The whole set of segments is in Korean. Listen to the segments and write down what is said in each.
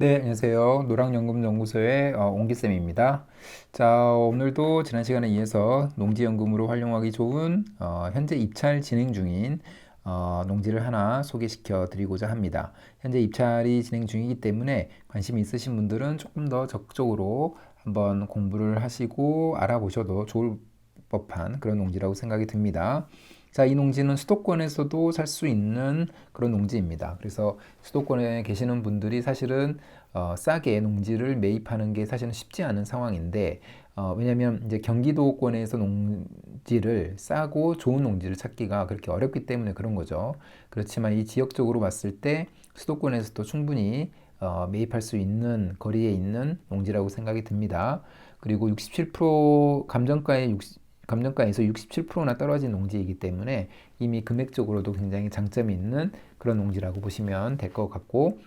네, 안녕하세요. 노랑연금연구소의 옹기쌤입니다. 자, 오늘도 지난 시간에 이어서 농지연금으로 활용하기 좋은 현재 입찰 진행 중인 농지를 하나 소개시켜 드리고자 합니다. 현재 입찰이 진행 중이기 때문에 관심이 있으신 분들은 조금 더 적극적으로 한번 공부를 하시고 알아보셔도 좋을 법한 그런 농지라고 생각이 듭니다. 자, 이 농지는 수도권에서도 살 수 있는 그런 농지입니다. 그래서 수도권에 계시는 분들이 사실은 싸게 농지를 매입하는 게 사실은 쉽지 않은 상황인데, 왜냐하면 이제 경기도권에서 농지를 싸고 좋은 농지를 찾기가 그렇게 어렵기 때문에 그런 거죠. 그렇지만 이 지역적으로 봤을 때 수도권에서도 충분히 매입할 수 있는 거리에 있는 농지라고 생각이 듭니다. 그리고 67% 감정가에서 67%나 떨어진 농지이기 때문에 이미 금액적으로도 굉장히 장점이 있는 그런 농지라고 보시면 될 것 같고,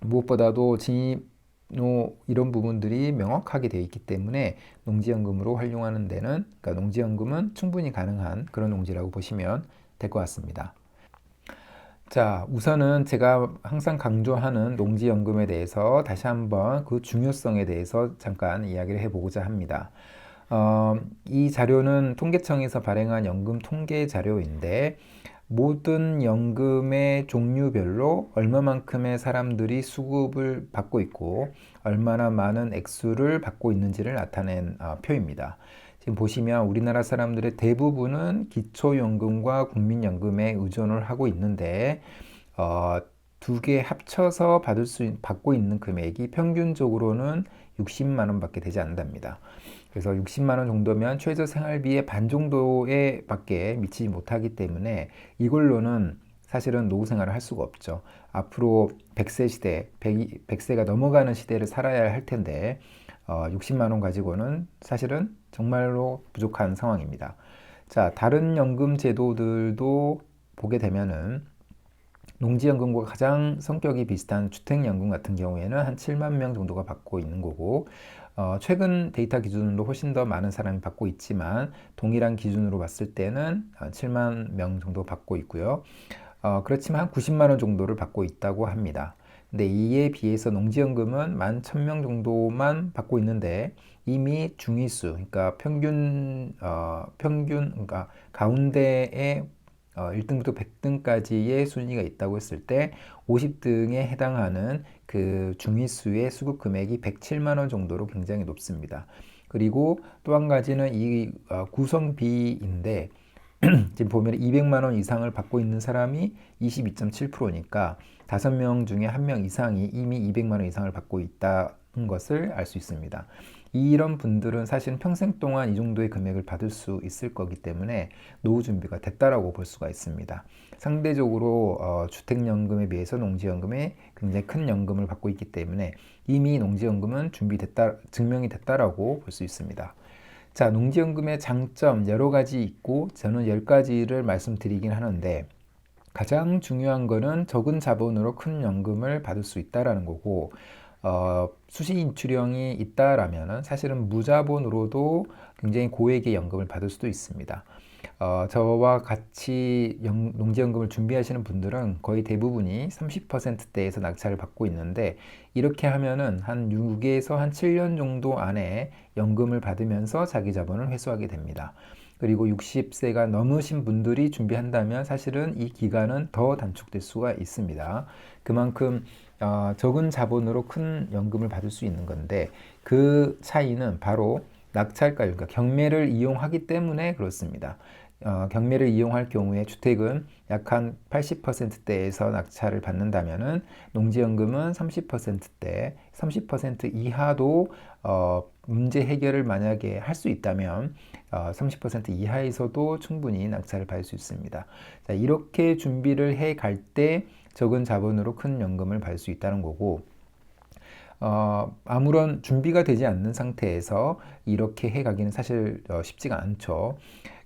무엇보다도 진입로 이런 부분들이 명확하게 되어 있기 때문에 농지연금으로 활용하는 데는, 그러니까 농지연금은 충분히 가능한 그런 농지라고 보시면 될 것 같습니다. 자, 우선은 제가 항상 강조하는 농지연금에 대해서 다시 한번 그 중요성에 대해서 잠깐 이야기를 해보고자 합니다. 이 자료는 통계청에서 발행한 연금 통계 자료인데, 모든 연금의 종류별로 얼마만큼의 사람들이 수급을 받고 있고 얼마나 많은 액수를 받고 있는지를 나타낸 표입니다. 지금 보시면 우리나라 사람들의 대부분은 기초연금과 국민연금에 의존을 하고 있는데, 두 개 합쳐서 받고 있는 금액이 평균적으로는 60만 원밖에 되지 않는답니다. 그래서 60만 원 정도면 최저 생활비의 반 정도에 밖에 미치지 못하기 때문에 이걸로는 사실은 노후 생활을 할 수가 없죠. 앞으로 100세 시대, 100세가 넘어가는 시대를 살아야 할 텐데 60만 원 가지고는 사실은 정말로 부족한 상황입니다. 자, 다른 연금 제도들도 보게 되면은 농지연금과 가장 성격이 비슷한 주택연금 같은 경우에는 한 7만 명 정도가 받고 있는 거고, 최근 데이터 기준으로 훨씬 더 많은 사람이 받고 있지만 동일한 기준으로 봤을 때는 7만 명 정도 받고 있고요. 그렇지만 한 90만 원 정도를 받고 있다고 합니다. 근데 이에 비해서 농지연금은 11,000명 정도만 받고 있는데 이미 중위수, 그러니까 그러니까 가운데에 1등부터 100등까지의 순위가 있다고 했을 때 50등에 해당하는 그 중위수의 수급 금액이 107만 원 정도로 굉장히 높습니다. 그리고 또 한 가지는 이 구성비인데, 지금 보면 200만 원 이상을 받고 있는 사람이 22.7%니까 5명 중에 1명 이상이 이미 200만 원 이상을 받고 있다는 것을 알 수 있습니다. 이런 분들은 사실 평생 동안 이 정도의 금액을 받을 수 있을 거기 때문에 노후 준비가 됐다라고 볼 수가 있습니다. 상대적으로 주택연금에 비해서 농지연금에 굉장히 큰 연금을 받고 있기 때문에 이미 농지연금은 증명이 됐다라고 볼 수 있습니다. 자, 농지연금의 장점 여러 가지 있고 저는 10가지를 말씀드리긴 하는데, 가장 중요한 거는 적은 자본으로 큰 연금을 받을 수 있다라는 거고, 수시 인출형이 있다라면은 사실은 무자본으로도 굉장히 고액의 연금을 받을 수도 있습니다. 저와 같이 농지연금을 준비하시는 분들은 거의 대부분이 30%대에서 낙찰을 받고 있는데, 이렇게 하면은 한 6에서 한 7년 정도 안에 연금을 받으면서 자기 자본을 회수하게 됩니다. 그리고 60세가 넘으신 분들이 준비한다면 사실은 이 기간은 더 단축될 수가 있습니다. 그만큼 적은 자본으로 큰 연금을 받을 수 있는 건데, 그 차이는 바로 낙찰가, 그러니까 경매를 이용하기 때문에 그렇습니다. 경매를 이용할 경우에 주택은 약 한 80%대에서 낙찰을 받는다면은 농지연금은 30%대, 30% 이하도 문제 해결을 만약에 할 수 있다면 30% 이하에서도 충분히 낙찰을 받을 수 있습니다. 자, 이렇게 준비를 해 갈 때 적은 자본으로 큰 연금을 받을 수 있다는 거고, 아무런 준비가 되지 않는 상태에서 이렇게 해 가기는 사실 쉽지가 않죠.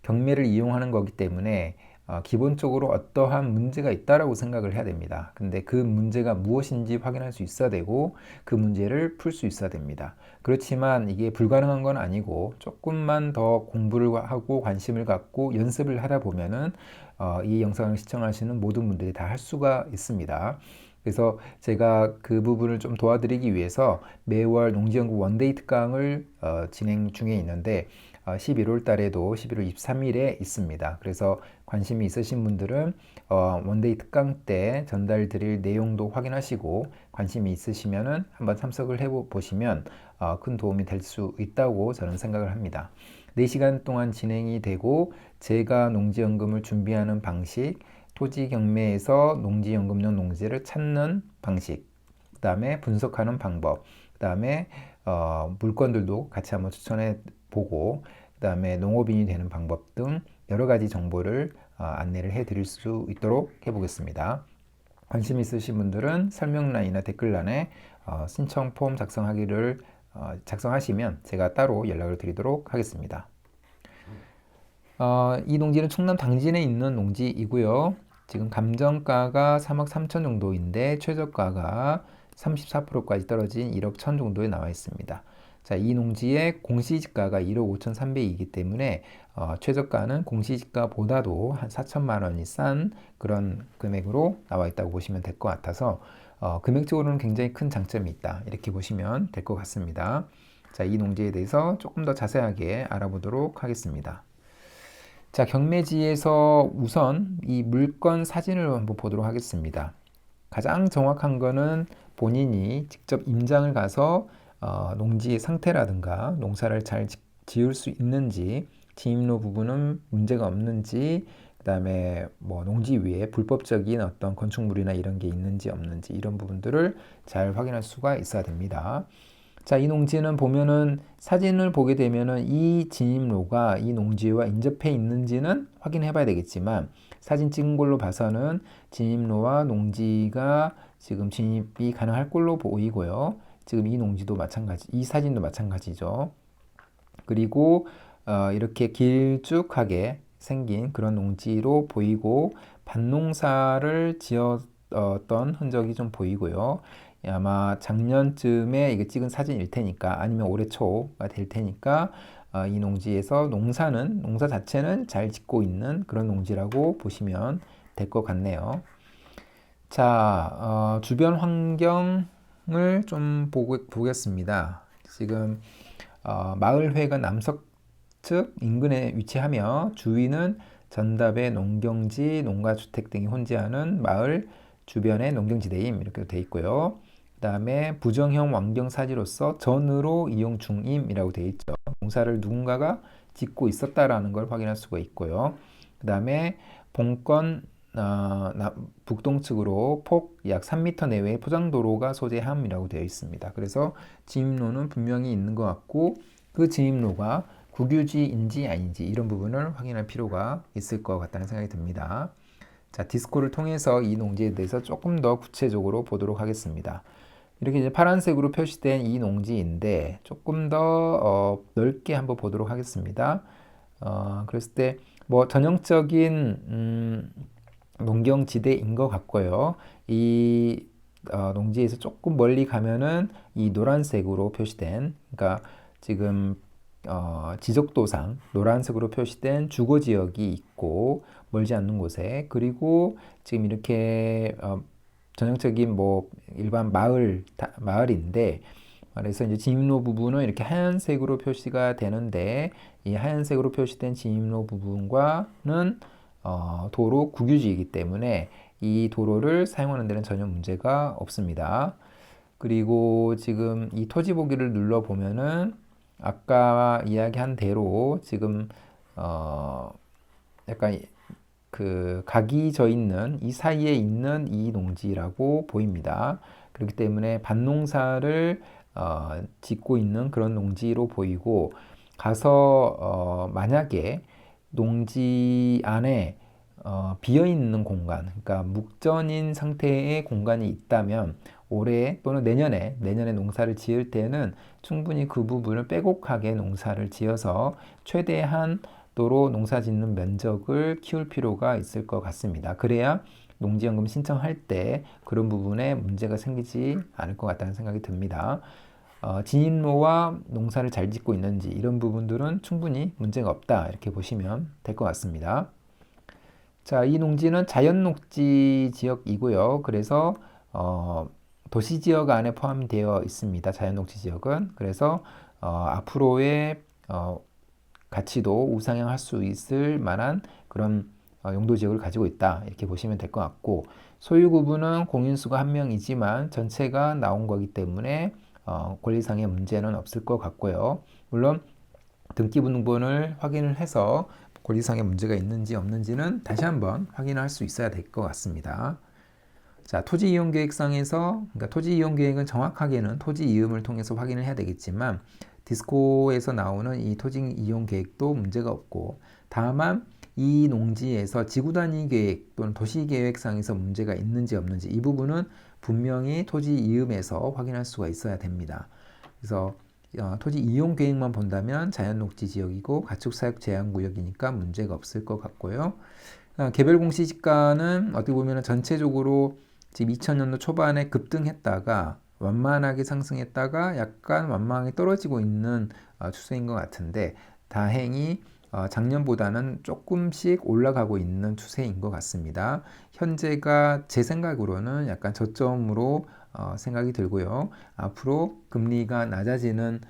경매를 이용하는 거기 때문에 기본적으로 어떠한 문제가 있다라고 생각을 해야 됩니다. 근데 그 문제가 무엇인지 확인할 수 있어야 되고 그 문제를 풀 수 있어야 됩니다. 그렇지만 이게 불가능한 건 아니고 조금만 더 공부를 하고 관심을 갖고 연습을 하다 보면은 이 영상을 시청하시는 모든 분들이 다 할 수가 있습니다. 그래서 제가 그 부분을 좀 도와드리기 위해서 매월 농지연구 원데이 특강을 진행 중에 있는데 11월 달에도 11월 23일에 있습니다. 그래서 관심이 있으신 분들은 원데이 특강 때 전달드릴 내용도 확인하시고 관심이 있으시면은 한번 참석을 해 보시면 큰 도움이 될 수 있다고 저는 생각을 합니다. 4시간 동안 진행이 되고 제가 농지연금을 준비하는 방식, 토지 경매에서 농지연금용 농지를 찾는 방식, 그 다음에 분석하는 방법, 그 다음에 물건들도 같이 한번 추천해 보고, 그 다음에 농업인이 되는 방법 등 여러 가지 정보를 안내를 해 드릴 수 있도록 해 보겠습니다. 관심 있으신 분들은 설명란이나 댓글란에 신청 폼 작성하시면 제가 따로 연락을 드리도록 하겠습니다. 이 농지는 충남 당진에 있는 농지이고요. 지금 감정가가 3억 3천 정도인데 최저가가 34%까지 떨어진 1억 1천 정도에 나와 있습니다. 자, 이 농지의 공시지가가 1억 5천 3백이기 때문에 최저가는 공시지가보다도 한 4천만 원이 싼 그런 금액으로 나와 있다고 보시면 될 것 같아서 금액적으로는 굉장히 큰 장점이 있다. 이렇게 보시면 될 것 같습니다. 자, 이 농지에 대해서 조금 더 자세하게 알아보도록 하겠습니다. 자, 경매지에서 우선 이 물건 사진을 한번 보도록 하겠습니다. 가장 정확한 거는 본인이 직접 임장을 가서 농지의 상태라든가 농사를 잘 지을 수 있는지, 진입로 부분은 문제가 없는지, 그 다음에 뭐 농지 위에 불법적인 어떤 건축물이나 이런 게 있는지 없는지 이런 부분들을 잘 확인할 수가 있어야 됩니다. 자, 이 농지는 보면은 사진을 보게 되면은 이 진입로가 이 농지와 인접해 있는지는 확인해 봐야 되겠지만 사진 찍은 걸로 봐서는 진입로와 농지가 지금 진입이 가능할 걸로 보이고요. 지금 이 농지도 마찬가지, 이 사진도 마찬가지죠. 그리고 이렇게 길쭉하게 생긴 그런 농지로 보이고 밭농사를 지었던 흔적이 좀 보이고요. 아마 작년쯤에 이게 찍은 사진일 테니까 아니면 올해 초가 될 테니까 이 농지에서 농사 자체는 잘 짓고 있는 그런 농지라고 보시면 될 것 같네요. 자, 주변 환경을 좀 보겠습니다. 지금 마을회가 남서측 인근에 위치하며 주위는 전답의 농경지, 농가주택 등이 혼재하는 마을 주변의 농경지대임 이렇게 되어 있고요. 그 다음에 부정형 완경사지로서 전으로 이용 중임이라고 되어 있죠. 농사를 누군가가 짓고 있었다라는 걸 확인할 수가 있고요. 그 다음에 본권 북동측으로 폭 약 3m 내외의 포장도로가 소재함이라고 되어 있습니다. 그래서 진입로는 분명히 있는 것 같고 그 진입로가 국유지인지 아닌지 이런 부분을 확인할 필요가 있을 것 같다는 생각이 듭니다. 자, 디스코를 통해서 이 농지에 대해서 조금 더 구체적으로 보도록 하겠습니다. 이렇게 이제 파란색으로 표시된 이 농지인데 조금 더 넓게 한번 보도록 하겠습니다. 그랬을 때 뭐 전형적인 농경지대인 것 같고요. 이 농지에서 조금 멀리 가면은 이 노란색으로 표시된, 그러니까 지금 지적도상 노란색으로 표시된 주거지역이 있고 멀지 않는 곳에, 그리고 지금 이렇게 전형적인 뭐 일반 마을인데 그래서 이제 진입로 부분은 이렇게 하얀색으로 표시가 되는데 이 하얀색으로 표시된 진입로 부분과는 도로 국유지이기 때문에 이 도로를 사용하는 데는 전혀 문제가 없습니다. 그리고 지금 이 토지 보기를 눌러 보면은 아까 이야기한 대로 지금 약간 그 각이 져 있는 이 사이에 있는 이 농지라고 보입니다. 그렇기 때문에 밭농사를 짓고 있는 그런 농지로 보이고 가서 만약에 농지 안에 비어 있는 공간, 그러니까 묵전인 상태의 공간이 있다면 올해 또는 내년에 농사를 지을 때는 충분히 그 부분을 빼곡하게 농사를 지어서 최대한 도로 농사 짓는 면적을 키울 필요가 있을 것 같습니다. 그래야 농지연금 신청할 때 그런 부분에 문제가 생기지 않을 것 같다는 생각이 듭니다. 진입로와 농사를 잘 짓고 있는지 이런 부분들은 충분히 문제가 없다 이렇게 보시면 될 것 같습니다. 자, 이 농지는 자연녹지 지역이고요. 그래서 도시 지역 안에 포함되어 있습니다. 자연녹지 지역은. 그래서 앞으로의 가치도 우상향할 수 있을 만한 그런 용도 지역을 가지고 있다. 이렇게 보시면 될 것 같고, 소유 구분은 공인수가 한 명이지만 전체가 나온 거기 때문에 권리상의 문제는 없을 것 같고요. 물론 등기부등본을 확인을 해서 권리상의 문제가 있는지 없는지는 다시 한번 확인할 수 있어야 될 것 같습니다. 자, 토지 이용 계획상에서, 그러니까 토지 이용 계획은 정확하게는 토지 이음을 통해서 확인을 해야 되겠지만, 디스코에서 나오는 이 토지 이용 계획도 문제가 없고, 다만 이 농지에서 지구 단위 계획 또는 도시 계획상에서 문제가 있는지 없는지 이 부분은 분명히 토지 이음에서 확인할 수가 있어야 됩니다. 그래서 토지 이용 계획만 본다면 자연 녹지 지역이고 가축 사육 제한 구역이니까 문제가 없을 것 같고요. 개별 공시지가는 어떻게 보면 전체적으로 지금 2000년도 초반에 급등했다가 완만하게 상승했다가 약간 완만하게 떨어지고 있는 추세인 것 같은데, 다행히 작년보다는 조금씩 올라가고 있는 추세인 것 같습니다. 현재가 제 생각으로는 약간 저점으로 생각이 들고요. 앞으로 금리가 낮아지는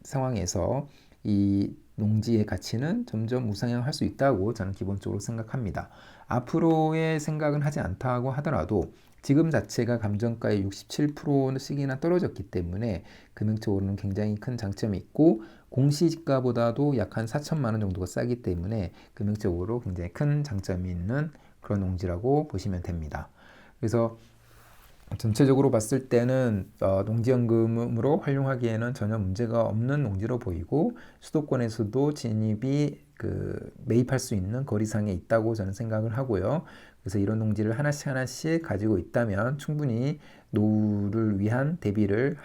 상황에서 이 농지의 가치는 점점 우상향할 수 있다고 저는 기본적으로 생각합니다. 앞으로의 생각은 하지 않다고 하더라도 지금 자체가 감정가의 67%씩이나 떨어졌기 때문에 금액적으로는 굉장히 큰 장점이 있고, 공시지가보다도 약 한 4천만 원 정도가 싸기 때문에 금액적으로 굉장히 큰 장점이 있는 그런 농지라고 보시면 됩니다. 그래서 전체적으로 봤을 때는 농지연금으로 활용하기에는 전혀 문제가 없는 농지로 보이고, 수도권에서도 진입이 매입할 수 있는 거리상에 있다고 저는 생각을 하고요. 그래서 이런 농지를 하나씩 하나씩 가지고 있다면 충분히 노후를 위한 대비를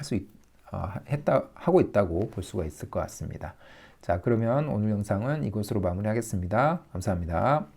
하고 있다고 볼 수가 있을 것 같습니다. 자, 그러면 오늘 영상은 이것으로 마무리하겠습니다. 감사합니다.